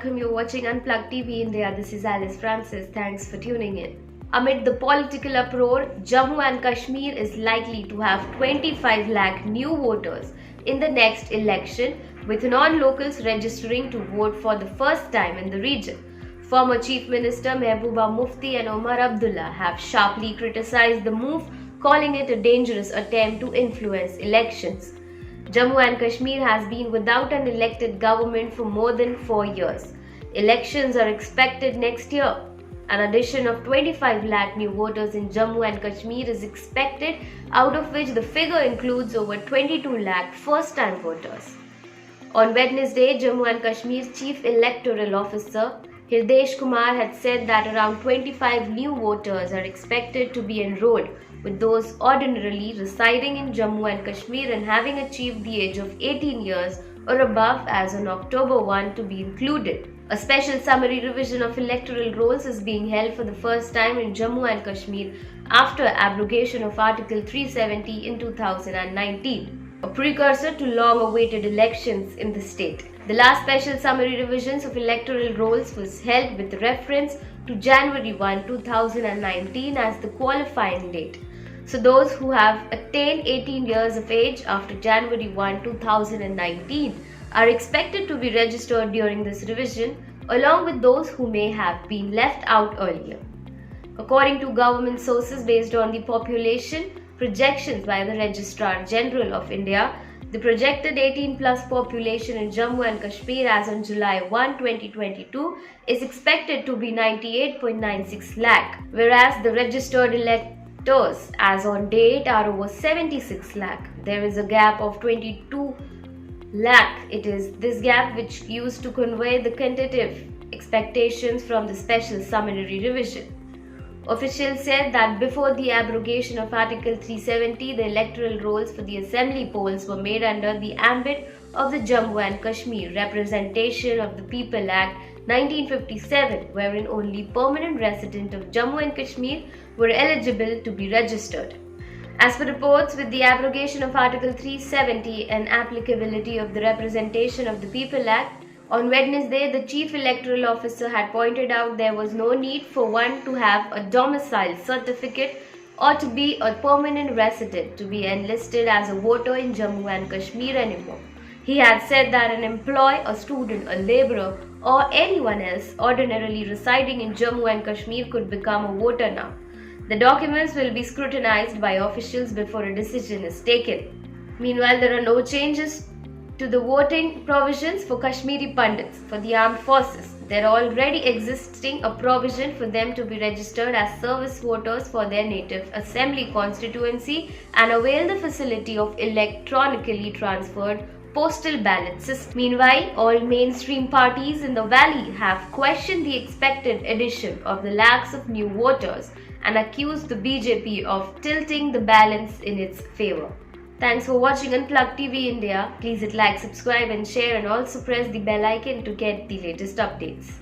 welcome. You're watching Unplugged TV India. This is Alice Francis. Thanks for tuning in. Amid the political uproar, Jammu and Kashmir is likely to have 25 lakh new voters in the next election, with non-locals registering to vote for the first time in the region. Former Chief Minister Mehbooba Mufti and Omar Abdullah have sharply criticized the move, calling it a dangerous attempt to influence elections. Jammu and Kashmir has been without an elected government for more than 4 years. Elections are expected next year. An addition of 25 lakh new voters in Jammu and Kashmir is expected, out of which the figure includes over 22 lakh first-time voters. On Wednesday, Jammu and Kashmir's Chief Electoral Officer Hirdesh Kumar had said that around 25 new voters are expected to be enrolled, with those ordinarily residing in Jammu and Kashmir and having achieved the age of 18 years or above as on October 1 to be included. A special summary revision of electoral rolls is being held for the first time in Jammu and Kashmir after abrogation of Article 370 in 2019, a precursor to long-awaited elections in the state. The last special summary revisions of electoral rolls was held with reference to January 1, 2019 as the qualifying date. So those who have attained 18 years of age after January 1, 2019 are expected to be registered during this revision, along with those who may have been left out earlier. According to government sources based on the population projections by the Registrar General of India, the projected 18-plus population in Jammu and Kashmir as on July 1, 2022 is expected to be 98.96 lakh, whereas the registered electors as on date are over 76 lakh. There is a gap of 22 lakh. It is this gap which used to convey the tentative expectations from the special summary revision. Officials said that before the abrogation of Article 370, the electoral rolls for the assembly polls were made under the ambit of the Jammu and Kashmir Representation of the People Act 1957, wherein only permanent residents of Jammu and Kashmir were eligible to be registered. As per reports, with the abrogation of Article 370 and applicability of the Representation of the People Act, on Wednesday, the Chief Electoral Officer had pointed out there was no need for one to have a domicile certificate or to be a permanent resident to be enlisted as a voter in Jammu and Kashmir anymore. He had said that an employee, a student, a laborer, or anyone else ordinarily residing in Jammu and Kashmir could become a voter now. The documents will be scrutinized by officials before a decision is taken. Meanwhile, there are no changes to the voting provisions for Kashmiri Pandits for the armed forces. There already existing a provision for them to be registered as service voters for their native assembly constituency and avail the facility of electronically transferred postal ballot system. Meanwhile, all mainstream parties in the valley have questioned the expected addition of the lakhs of new voters and accused the BJP of tilting the balance in its favor. Thanks for watching Unplugged TV India. Please hit like, subscribe and share, and also press the bell icon to get the latest updates.